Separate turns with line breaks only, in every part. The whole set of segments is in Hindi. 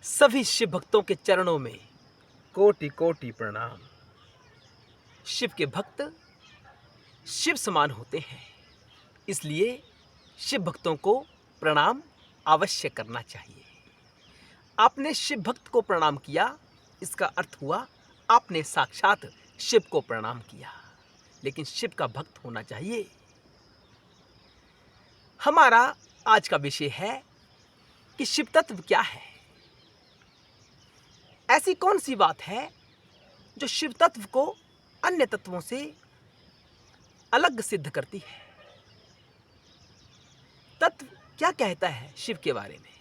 सभी शिव भक्तों के चरणों में कोटि कोटि प्रणाम। शिव के भक्त शिव समान होते हैं, इसलिए शिव भक्तों को प्रणाम अवश्य करना चाहिए। आपने शिव भक्त को प्रणाम किया, इसका अर्थ हुआ आपने साक्षात शिव को प्रणाम किया। लेकिन शिव का भक्त होना चाहिए। हमारा आज का विषय है कि शिव तत्व क्या है। ऐसी कौन सी बात है जो शिव तत्व को अन्य तत्वों से अलग सिद्ध करती है। तत्व क्या कहता है शिव के बारे में,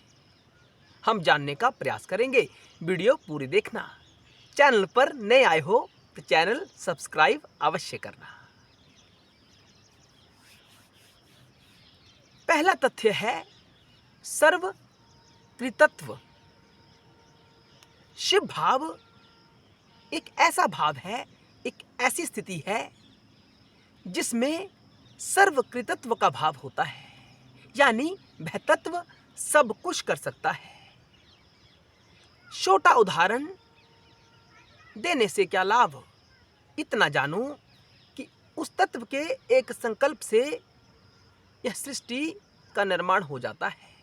हम जानने का प्रयास करेंगे। वीडियो पूरी देखना। चैनल पर नए आए हो तो चैनल सब्सक्राइब अवश्य करना। पहला तथ्य है सर्व त्रितत्व। शिव भाव एक ऐसा भाव है, एक ऐसी स्थिति है जिसमें सर्वकृतत्व का भाव होता है, यानी वह तत्व सब कुछ कर सकता है। छोटा उदाहरण देने से क्या लाभ, इतना जानो कि उस तत्व के एक संकल्प से यह सृष्टि का निर्माण हो जाता है।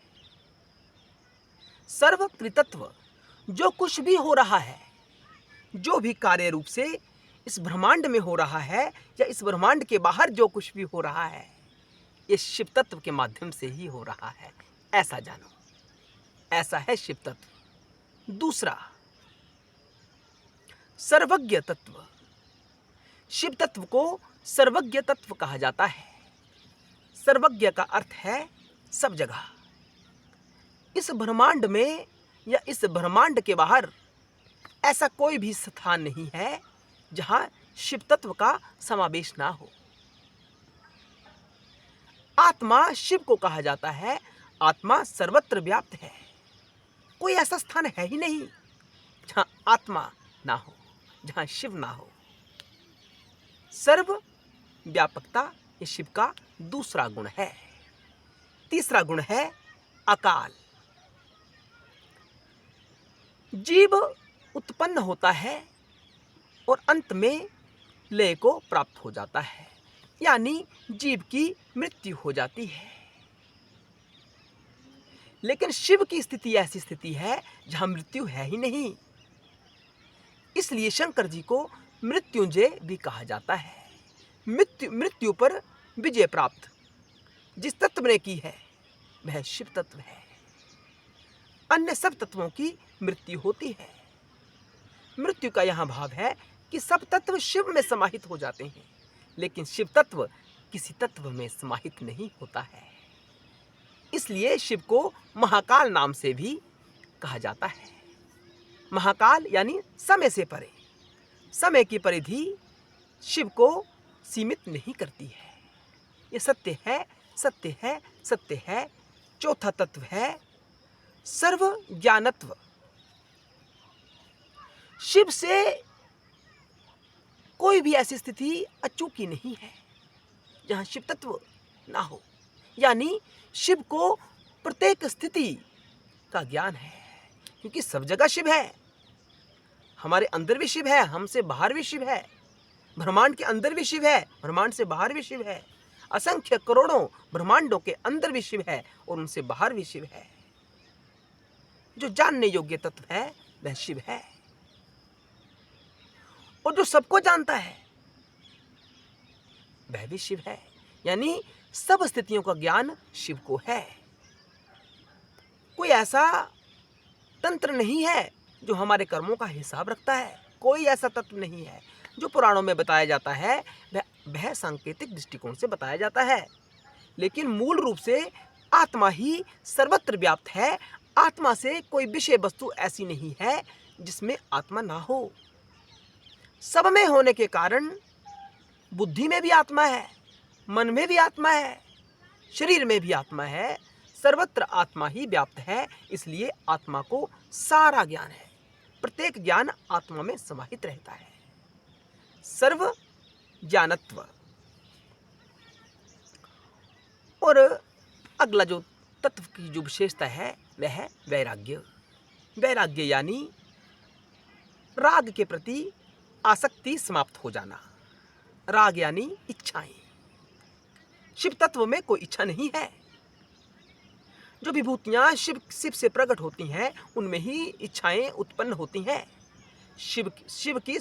सर्वकृतत्व जो कुछ भी हो रहा है, जो भी कार्य रूप से इस ब्रह्मांड में हो रहा है या इस ब्रह्मांड के बाहर जो कुछ भी हो रहा है, ये शिव तत्व के माध्यम से ही हो रहा है, ऐसा जानो। ऐसा है शिव तत्व। दूसरा, सर्वज्ञ तत्व। शिव तत्व को सर्वज्ञ तत्व कहा जाता है। सर्वज्ञ का अर्थ है सब जगह। इस ब्रह्मांड में या इस ब्रह्मांड के बाहर ऐसा कोई भी स्थान नहीं है जहां शिव तत्व का समावेश ना हो। आत्मा शिव को कहा जाता है। आत्मा सर्वत्र व्याप्त है। कोई ऐसा स्थान है ही नहीं जहां आत्मा ना हो, जहां शिव ना हो। सर्व व्यापकता ये शिव का दूसरा गुण है। तीसरा गुण है अकाल। जीव उत्पन्न होता है और अंत में लय को प्राप्त हो जाता है, यानी जीव की मृत्यु हो जाती है। लेकिन शिव की स्थिति ऐसी स्थिति है जहां मृत्यु है ही नहीं। इसलिए शंकर जी को मृत्युंजय भी कहा जाता है। मृत्यु पर विजय प्राप्त जिस तत्व ने की है वह शिव तत्व है। अन्य सब तत्वों की मृत्यु होती है। मृत्यु का यहां भाव है कि सब तत्व शिव में समाहित हो जाते हैं, लेकिन शिव तत्व किसी तत्व में समाहित नहीं होता है। इसलिए शिव को महाकाल नाम से भी कहा जाता है। महाकाल यानी समय से परे। समय की परिधि शिव को सीमित नहीं करती है। यह सत्य है, सत्य है, सत्य है। चौथा तत्व है सर्व ज्ञानत्व। शिव से कोई भी ऐसी स्थिति अचूकी नहीं है जहां शिव तत्व ना हो, यानी शिव को प्रत्येक स्थिति का ज्ञान है, क्योंकि सब जगह शिव है। हमारे अंदर भी शिव है, हमसे बाहर भी शिव है। ब्रह्मांड के अंदर भी शिव है, ब्रह्मांड से बाहर भी शिव है। असंख्य करोड़ों ब्रह्मांडों के अंदर भी शिव है और उनसे बाहर भी शिव है। जो जानने योग्य तत्व है वह शिव है, और जो सबको जानता है वह भी शिव है, यानी सब स्थितियों का ज्ञान शिव को है। कोई ऐसा तंत्र नहीं है जो हमारे कर्मों का हिसाब रखता है। कोई ऐसा तत्व नहीं है। जो पुराणों में बताया जाता है वह सांकेतिक दृष्टिकोण से बताया जाता है, लेकिन मूल रूप से आत्मा ही सर्वत्र व्याप्त है। आत्मा से कोई विषय वस्तु ऐसी नहीं है जिसमें आत्मा ना हो। सब में होने के कारण बुद्धि में भी आत्मा है, मन में भी आत्मा है, शरीर में भी आत्मा है। सर्वत्र आत्मा ही व्याप्त है, इसलिए आत्मा को सारा ज्ञान है। प्रत्येक ज्ञान आत्मा में समाहित रहता है। सर्व ज्ञानत्व। और अगला जो तत्व की जो विशेषता है वह है वैराग्य। वैराग्य यानी राग के प्रति आसक्ति समाप्त हो जाना। राग यानी इच्छाएं। शिव तत्व में कोई इच्छा नहीं है। जो विभूतियां शिव से प्रकट होती हैं उनमें ही इच्छाएं उत्पन्न होती हैं। शिव की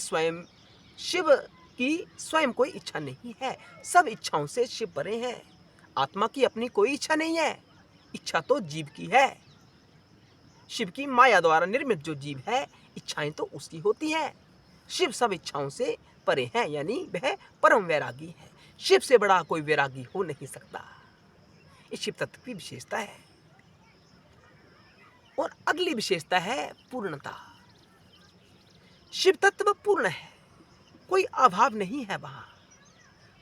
स्वयं कोई इच्छा नहीं है। सब इच्छाओं से शिव परे हैं। आत्मा की अपनी कोई इच्छा नहीं है। इच्छा तो जीव की है। शिव की माया द्वारा निर्मित जो जीव है, इच्छाएं तो उसकी होती हैं। शिव सब इच्छाओं से परे हैं, यानी वह परम वैरागी है। शिव से बड़ा कोई वैरागी हो नहीं सकता। इस शिव तत्व की विशेषता है। और अगली विशेषता है पूर्णता। शिव तत्व पूर्ण है, कोई अभाव नहीं है वहां।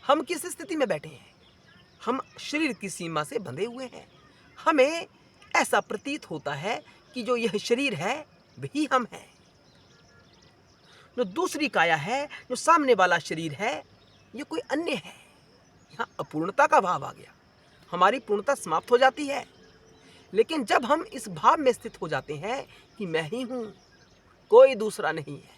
हम किस स्थिति में बैठे हैं? हम शरीर की सीमा से बंधे हुए हैं। हमें ऐसा प्रतीत होता है कि जो यह शरीर है वही हम हैं। जो दूसरी काया है, जो सामने वाला शरीर है, ये कोई अन्य है। यहाँ अपूर्णता का भाव आ गया। हमारी पूर्णता समाप्त हो जाती है। लेकिन जब हम इस भाव में स्थित हो जाते हैं कि मैं ही हूं, कोई दूसरा नहीं है,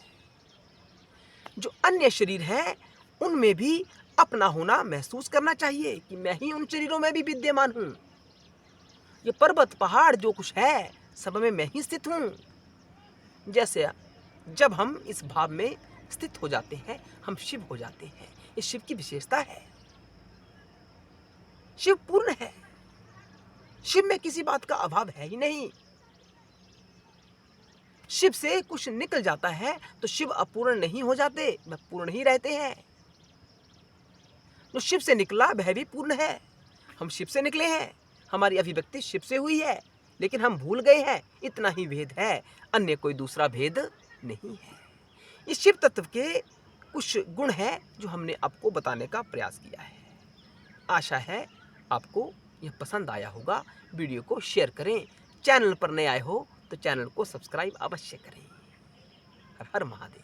जो अन्य शरीर है उनमें भी अपना होना महसूस करना चाहिए कि मैं ही उन शरीरों में भी विद्यमान हूं। ये पर्वत पहाड़ जो कुछ है सब में मैं ही स्थित हूं। जैसे जब हम इस भाव में स्थित हो जाते हैं, हम शिव हो जाते हैं। ये शिव की विशेषता है। शिव पूर्ण है। शिव में किसी बात का अभाव है ही नहीं। शिव से कुछ निकल जाता है तो शिव अपूर्ण नहीं हो जाते, वह पूर्ण ही रहते हैं। जो शिव से निकला वह भी पूर्ण है। हम शिव से निकले हैं, हमारी अभिव्यक्ति शिव से हुई है, लेकिन हम भूल गए हैं। इतना ही भेद है, अन्य कोई दूसरा भेद नहीं है। इस शिव तत्व के कुछ गुण हैं जो हमने आपको बताने का प्रयास किया है। आशा है आपको यह पसंद आया होगा। वीडियो को शेयर करें। चैनल पर नए आए हो तो चैनल को सब्सक्राइब अवश्य करें। हर हर महादेव।